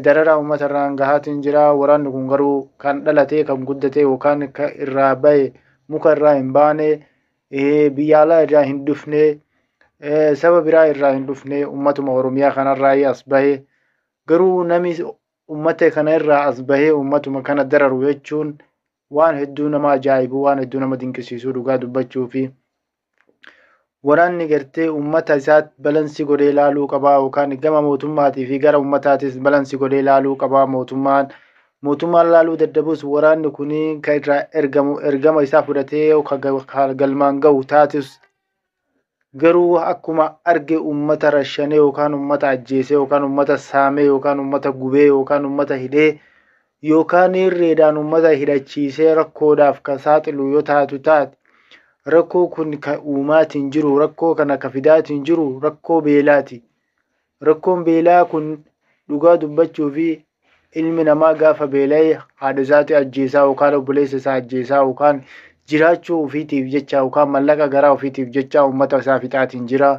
darara uummata irraan gahaatiin jira. Waraanni kun garuu kan dhalate kan guddate yookaan kan irraa bahe muka irraa hin baane biyya alaa irraa hin dhufne saba biraa irraa hin dhufne uummatuma Oromiyaa kanarraa as bahe garuu namni uummata kana irraa as bahe uummatuma kana dararu jechuun waan hedduu nama ajaa'ibu waan hedduu nama dinqisiisu dhugaa dubbachuu fi waraanni gartee uummata isaatti balansii godhee ilaaluu qabaa yookaan gama mootummaatii fi gara uummataatis balansii godhee ilaaluu qabaa. Mootummaan ilaaluu dadhabus waraanni kun kan irraa ergama isaa fudhatee kan galmaan gahu taatus garuu akkuma arge uummata rashanee yookaan uummata ajjeesee yookaan uummata saamee yookaan uummata gubee yookaan uummata hidhee yookaan irreedhaan uummata hidhachiisee rakkoodhaaf kan saaxilu yoo taate rakkoo kun kan uumaatiin jiru rakkoo kana kan fidaatiin jiru rakkoo beelaati. Rakkoon beelaa kun dhugaa dubbachuu fi ilmi namaa gaafa beela'ee haadha isaati ajjeesaa yookaan obboleessa isaa ajjeesaa yookaan jiraachuu ofiitiif jecha yookaan mallaqa garaa ofiitiif jecha uummata isaa fixaatiin jira.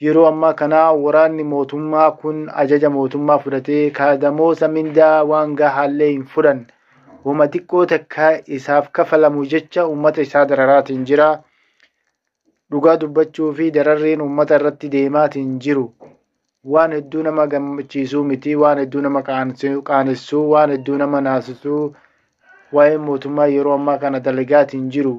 Yeroo ammaa kana waraanni mootummaa kun ajaja mootummaa fudhatee kaadamoosa mindaa waan gahaallee hin fudhan. Wama xiqqoo takka isaaf kafalamu jecha uummata isaa dararaatiin jira. Dhugaa dubbachuu fi dararriin uummata irratti deemaatiin jiru waan hedduu nama gammachiisuu miti, waan hedduu nama qaanessuu, waan hedduu nama naasisuu. Waa'ee mootummaa yeroo ammaa kana dalagaatiin jiru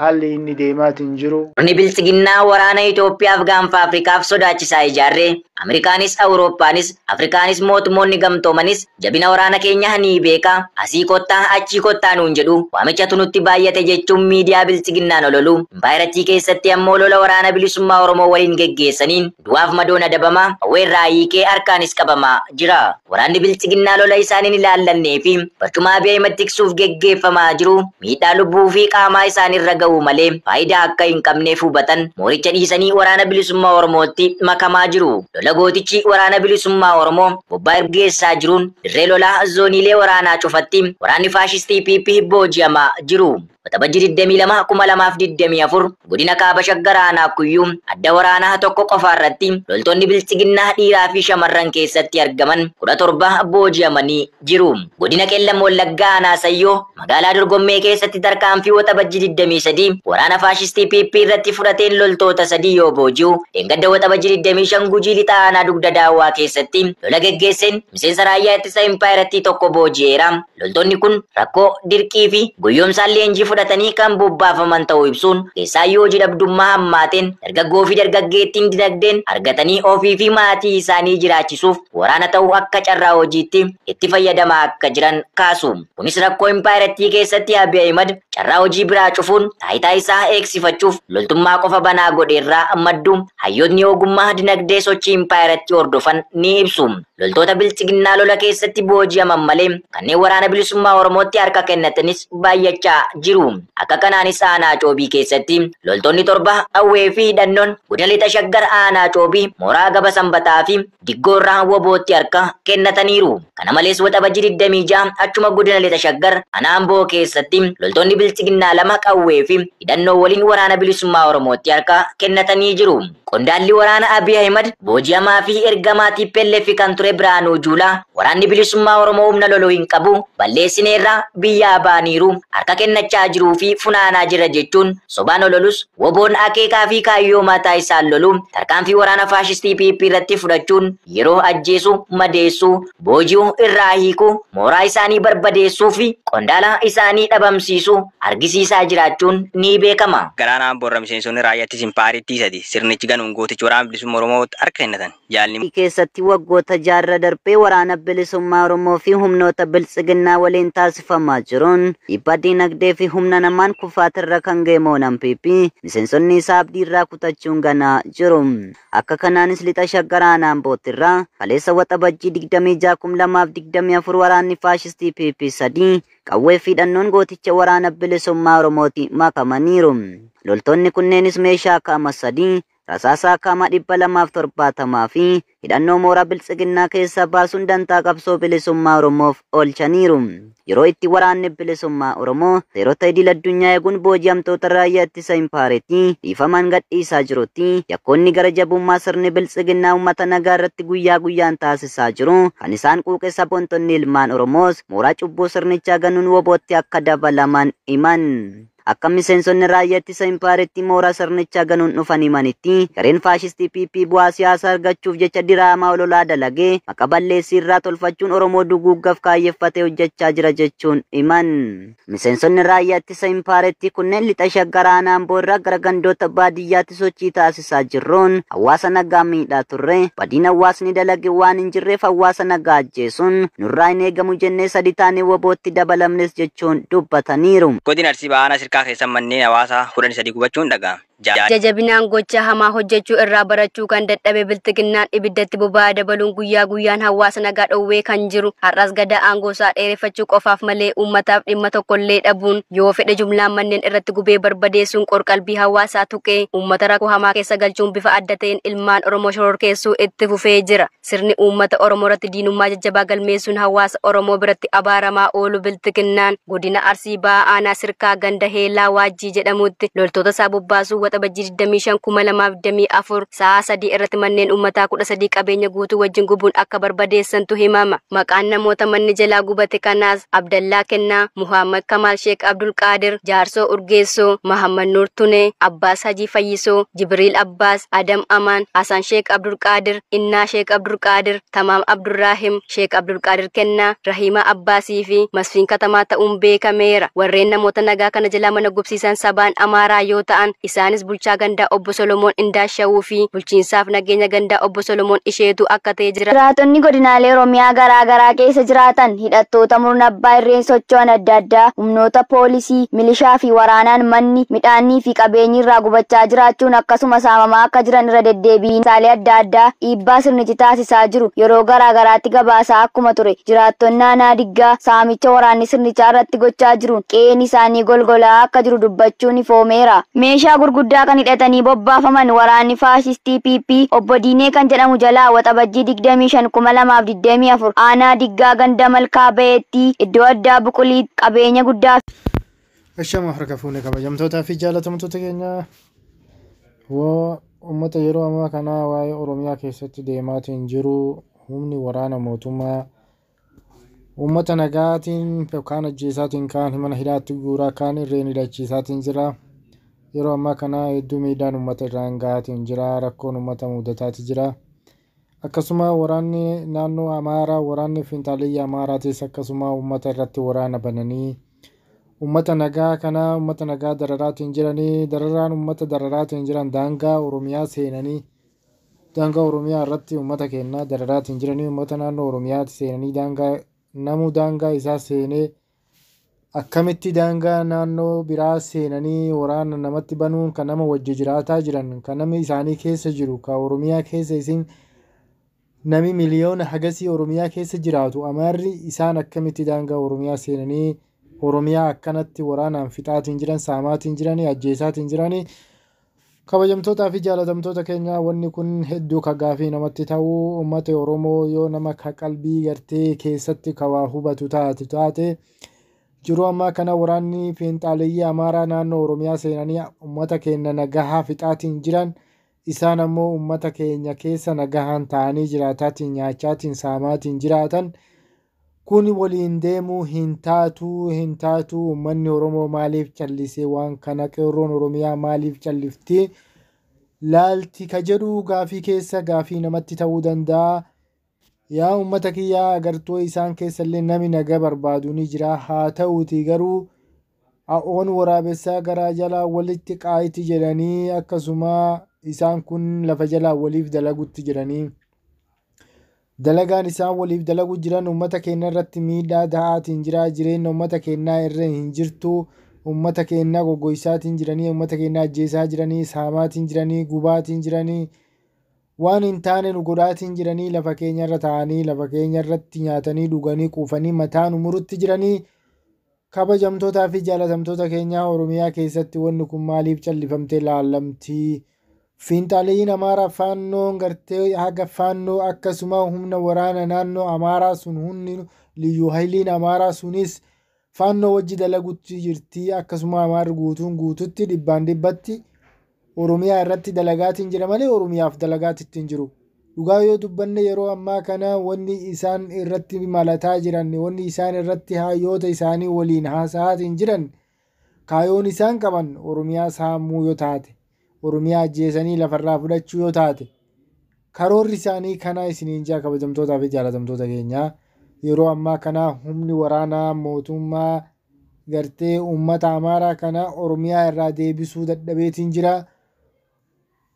haalli inni deemaatiin jiru. Warni bilchiginnaa waraana Itoophiyaaf gaanfa Afrikaaf sodaachisaa ijaarree Ameerikaanis Awurooppaanis Afrikaanis mootummoonni gamtoomanis jabina waraana keenya ni beeka. Asii kottaa achii kottaa nuun jedhu waamichatu nutti baay'ate jechuun miidiyaa bilchiginnaan ololu. Impaayiratii keessatti ammoo lola waraana bilisummaa Oromoo waliin geggeessaniin du'aaf madoon adabamaa hawweerraa hiikee harkaanis qabamaa jira. Waraanni bilchiginnaa lola isaaniin ilaallannee fi barcuma Abiy Ahmed tiksuuf geggeeffamaa jiru miidhaa lubbuu fi qaamaa isaanirra ga'u malee faayidaa akka hin qabneef hubatan mooricha dhiisanii waraana bilisummaa Oromootti makamaa jiru. Gootichi waraana bilisummaa Oromoo bobbaa ergeessaa jiruun dirree lolaa zooniilee waraanaa cufatti waraanni faashistii PP booji'amaa jiru. Waxabajjii 22/2024 godina Kaaba Shaggar Aanaa Kuyyuu adda waraanaa tokko qofa irratti loltoonni bilchiginnaa dhiiraa fi shamarran keessatti argaman 17 booji'amanii jiru. Godina Qellam Wallaggaa Aanaa Sayyoo magaalaa Dorgommee keessatti tarkaanfii waxabajjii 23 waraana faashistii PP irratti fudhateen loltoota 3 yoo booji'u dheengadda waxabajjii 25 Gujii Lixaa Aanaa Dugda Daawwaa keessatti lola geggeesseen miseensa raayyaa ittisa impaayiratii tokko booji'eera. Loltoonni kun rakkoo dirqii fi guyyoomsaan leenjii fudhatanii kan bobbaafaman ta'uu ibsuun keessaayyuu hojii dhabdummaa hammaateen dargaggoo fi dargaggeettiin dinagdeen argatanii ofii fi maatii isaanii jiraachisuuf waraana ta'uu akka carraa hojiitti itti fayyadamaa akka jiran kaasu. Kunis rakkoo impaayiratii keessatti Abiy Ahmed carraa hojii biraa cufuun taayitaa isaa eegsifachuuf loltummaa qofa banaa godheerraa maddu hayyoonni ogummaa dinagdee sochii impaayiratii hordofan ni ibsu. Loltoota bilchiginnaa lola keessatti booji'aman malee kanneen waraana bilisummaa Oromootti harka kennatanis baay'achaa jiru. Akka kanaanis Aanaa Coobii keessatti loltoonni 7 qawwee fi hidhannoon godina Lixa Shaggar Aanaa Coobii mooraa Gaba Sanbataa fi Diggoorraa Wobootti harka kennataniiru. Kana malees waxabajjii 26 achuma godina Lixa Shaggar Aanaa Amboo keessatti loltoonni bilchiginnaa 2 qawwee fi hidhannoo waliin waraana bilisummaa Oromootti harka kennatanii jiru. Qondaalli waraana Abiy Ahmed booji'amaa fi ergamaa TPLF kan ture Biraanuu Juulaa waraanni bilisummaa Oromoo humna loluu hin qabu balleessineerraa biyyaa baaniiru harka kennachaa jiruu fi funaanaa jira jechuun sobaan ololus woboon akeekaa fi kaayyoo mataa isaan lolu tarkaanfii waraana faashistii PP irratti fudhachuun yeroo ajjeesu madeessuu booji'uu irraa hiikuu mooraa isaanii barbadeessuu fi qondaala isaanii dhabamsiisuu argisiisaa jiraachuun ni beekama. Garaanaan borra miseensonni raayyaattis impaayiratii sadi sirnichi ganuun gootichi waraana bilisummaa Oromoo harka kennatan jaalni keessatti waggoota jaarra darbee waraana bilisummaa Oromoo fi humnoota bilchiginnaa waliin taasifamaa jiruun dhiibbaa dinagdee fi humna namaan kufaatirra kan ga'e moonan PP miseensonni isaa abdiirraa kutachuun ganaa jiru. Akka kanaanis Lixa Shaggar Aanaa Ambootirraa kaleessa waxabajjii 26/2024 waraanni faashistii PP 3 qawwee fi hidhannoon gooticha waraana bilisummaa Oromooti makamaniiru. Loltoonni kunneenis meeshaa qaama 3 rasaasa akkama 270 fi hidhannoo mooraa biltsiginnaa keessa baasuun dantaa qabsoo bilisummaa Oromoof oolchaniiru. Yeroo itti waraanni bilisummaa Oromoo seerota idil addunyaa eeguun booji'amtoota raayyaa ittisa impaareetii dhiifaman gadhiisaa jirutti yakkoonni gara jabummaa sirni biltsiginnaa uummata nagaa irratti guyyaa guyyaan taasisaa jiru kan isaan quuqe sabboontonni ilmaan Oromoos mooraa cubbuu sirnichaa ganuun wobootti akka dabalaman himan. Akka miseensonni raayyaa ittisa impaareetii mooraa sirnichaa ganuun dhufan himanitti gareen faashistii PP bu'aa siyaasaa argachuuf jecha diraamaa ololaa dalagee maqaa balleessii irraa tolfachuun Oromoo duguuggaaf kaayyeffatee hojjechaa jira jechuun himan. Miseensonni raayyaa ittisa impaareetii kunneen lixa shaggar aanaa Amboo irraa gara gandoota baadiyyaatti sochii taasisaa jirruun hawaasa nagaa miidhaa turre badiin hawaasni dalage waan hin jirreef hawaasa nagaa ajjeesuun nurraa hin eegamu jennee sadi taanee wobootti dabalamnes jechuun dubbataniiru. Godina Arsii Bahaa Sirkaa keessa manneen hawaasaa 13 gubachuun dhaga'ame. Jajabinaan gocha hamaa hojjechuu irraa barachuu kan dadhabe biltiginnaan ibiddatti boba'aa dabaluun guyyaa guyyaan hawaasa nagaa dhowwee kan jiru har'as gada aangoo isaa dheereffachuu qofaaf malee uummataaf dhimma tokkollee dhabuun yoo fedhe jumlaan manneen irratti gubee barbadeessuun qorqalbii hawaasaa tuqee uummata rakkoo hamaa keessa galchuun bifa adda ta'een ilmaan Oromoo shororkeessuu itti fufee jira. Sirni uummata Oromoo irratti diinummaa jajjabaa galmeessuun hawaasa Oromoo biratti abaaramaa oolu biltiginnaan godina Arsii Bahaa aanaa Sirkaa ganda Heelaa Waajjii jedhamutti loltoota isaa bobbaasuu waxabajjii 25,2024 sa'a 3 irratti manneen uummataa 13 qabeenya guutuu wajjin gubuun akka barbadeessantu himama. Maqaan namoota manni jalaa gubate kanaas Abdallaa Kennaa, Muhammad Kamal Sheek Abdul Qaadir, Jaarsoo Urgeessoo, Muhammad Nur Tunee, Abbaas Hajii Fayyisoo, Jibriil Abbaas, Adam Amaan, Hasan Sheek Abdul Qaadir, Innaa Sheek Abdul Qaadir, Tamaam Abdurraahim, Sheek Abdul Qaadir Kennaa, Rahima Abbaasii fi Masfiin Katamaa ta'uun beekameera. Warreen namoota nagaa kana jalaa mana gubsiisan sabaan Amaaraa yoo ta'an isaanis bulchaa gandaa obbo Solomoon Indaashawuu fi bulchiinsaaf nageenya gandaa obbo Solomoon Isheetu akka ta'e jira. Jiraatonni godinaalee Oromiyaa garaa garaa keessa jiraatan hidhattoota murna abbaa irreen socho'an adda addaa humnoota poolisii, milishaa fi waraanaan manni, midhaanii fi qabeenyi irraa gubachaa jiraachuun akkasuma saamamaa akka jiran irra deddeebiin saalee adda addaa dhiibbaa sirnichi taasisaa jiru yeroo garaa garaatti gabaasaa akkuma ture. Jiraattonni aanaa Diggaa saamicha waraanni sirnichaa irratti gochaa jiruun qe'een isaanii golgolaa akka jiru dubbachuun ifoomeera. Meeshaa gurguddaa kan hidhatanii bobbaafaman waraanni faashistii PP obbo Diinee kan jedhamu jalaa waxabajjii 25,2024 aanaa Diggaa ganda Malkaa Bayeetti iddoo addaa Buqulii qabeenya guddaa. Ashama harka fuune kabajamtootaa fi jaalatamtoota keenya uummata yeroo ammaa kana waa'ee Oromiyaa keessatti deemaatiin jiru humni waraana mootummaa uummata nagaatiin kaan ajjeesaatiin kaan mana hidhaatti guuraa kaan irreen hidhachiisaatiin jira. Yeroo ammaa kana hedduu miidhaan uummata irraan gahaatiin jira, rakkoon uummata mudataati jira. Akkasuma waraanni naannoo Amaaraa waraanni Finxaaliyyaa Amaaraatis akkasuma uummata irratti waraana bananii uummata nagaa kana uummata nagaa dararaatiin jiranii dararaan uummata dararaatiin jiran daangaa Oromiyaa seenanii daangaa Oromiyaa irratti uummata keenya dararaatiin jiranii uummata naannoo Oromiyaatti seenanii daangaa isaa seenee akkamitti daangaa naannoo biraa seenanii waraana namatti banuun kan nama wajji jiraataa jiran kan namni isaanii keessa jiru ka Oromiyaa keessa isin nami miliyoona hagasii Oromiyaa keessa jiraatu Amaarri isaan akkamitti daangaa Oromiyaa seenanii Oromiyaa akkanatti waraanaan fixaatiin jiran saamaatiin jiranii ajjeesaatiin jiranii. Kabajamtootaa fi jaalatamtoota keenya wanni kun hedduu ka gaafii namatti ta'uu uummata Oromoo yoo nama ka qalbii gartee keessatti ka waa hubatu taate jiru ammaa kana waraanni Finxaaliyyaa Amaaraa naannoo Oromiyaa seenanii uummata keenya nagahaa fixaatiin jiran isaan ammoo uummata keenya keessa nagahaan ta'anii jiraataatiin nyaachaatiin saamaatiin jiraatan kun waliin deemuu hin taatu uummanni Oromoo maaliif callisee waan kana qeerroon Oromiyaa maaliif calliftii laalti ka jedhu gaafii keessa gaafii namatti ta'uu danda'a. Yaa uummata kiyyaa agartuu isaan keessallee nami naga barbaadu ni jira haa ta'uuti garuu oon waraabessaa garaa jalaa walitti qaayiti jedhanii akkasuma isaan kun lafa jalaa waliif dalagutti jiranii dalagaan isaan waliif dalagu jiran uummata keenya irratti miidhaa ta'aatiin jira jireenya uummata keenyaa irra hin jirtu uummata keenyaa goggoysaatiin jiranii uummata keenyaa ajjeesaa jiranii saamaatiin jiranii gubaatiin jiranii waan hin taane nu godhaatiin jiranii lafa keenya irra taa'anii lafa keenya irratti nyaatanii dhuganii quufanii mataan umurutti jiranii. Kabajamtootaa fi jaalatamtoota keenya Oromiyaa keessatti wanni kun maaliif callifamtee laallamtii Fiinxaaliin Amaaraa faannoon gartee haga faannoo akkasuma humna waraana naannoo Amaaraa sun humni liyyuu hayiliin Amaaraa sunis faannoo wajji dalagutti jirti. Akkasuma Amaarri guutuun guututti dhibbaan dhibbatti Oromiyaa irratti dalagaatiin jira malee Oromiyaaf dalagaatti hin jiru. Dhugaa yoo dubbanne yeroo ammaa kana wanni isaan irratti malataa jiran, wanni isaan irratti hayyoota isaanii waliin haasa'aatiin jiran kaayoon isaan qaban Oromiyaa saamuu yoo taate, Oromiyaa ajjeesanii lafarraa fudhachuu yoo taate, karoorri isaanii kana isiniin jaa kabajamtootaa fi jaalatamtoota keenyaa. Yeroo ammaa kana humni waraanaa mootummaa gartee uummata Amaaraa kana Oromiyaa irraa deebisuu dadhabeetiin jira.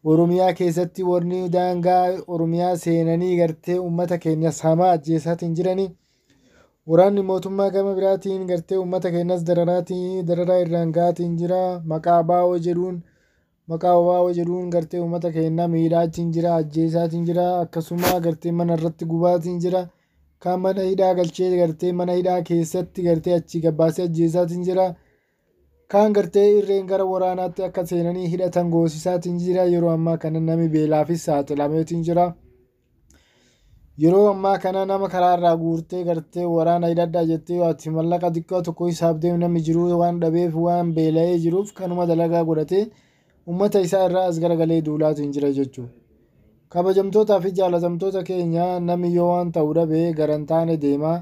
Oromiyaa keessatti warri daangaa Oromiyaa seenanii gartee uummata keenya saamaa ajjeesaatiin jirani. Waraanni mootummaa gama biraatiin gartee uummata keenyas dararaa irraan ga'aatiin jira. Maqaa baawoo jedhuun gartee uummata keenya miidhaatiin jira, ajjeesaatiin jira. Akkasuma gartee mana irratti gubaatiin jira. Kan mana hidhaa galchee gartee mana hidhaa keessatti gartee achi gabbaasee ajjeesaatiin jira. Kan gartee irreen gara waraanaatti akka seenanii hidhatan goosisaatiin jira. Yeroo ammaa kana nami beelaafis saaxilameetiin jira. Yeroo ammaa kana nama karaarraa guurtee gartee waraana hidhadhaa jettee yoo ati mallaqa xiqqoo tokko isaaf deemu namni jiru waan dhabeef waan beela'ee jiruuf kanuma dalagaa godhatee uummata isaa irraa as garagalee duulaatiin jira jechuudha. Kabajamtootaa fi jaalatamtoota keenya namni yoo waan ta'uu dhabee garan taane deema.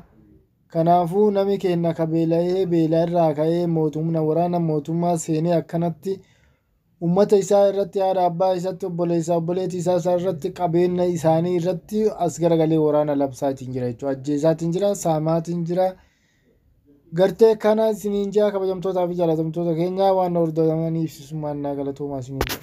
Kanaafuu nami keenya ka beela'ee beela irraa ka'ee mootummaa waraana mootummaa seenee akkanatti uummata isaa irratti, haadha abbaa isaatti, obboleessa obboleettii isaa irratti, qabeenya isaanii irratti as garagalee waraana labsaatiin jira jechuudha. Ajjeesaatiin jira, saamaatiin jira. Gartee kana isiniin jaa kabajamtootaa fi jaalatamtoota keenya waan hordofamaniif summaan naa galatoomaa isiniin jira.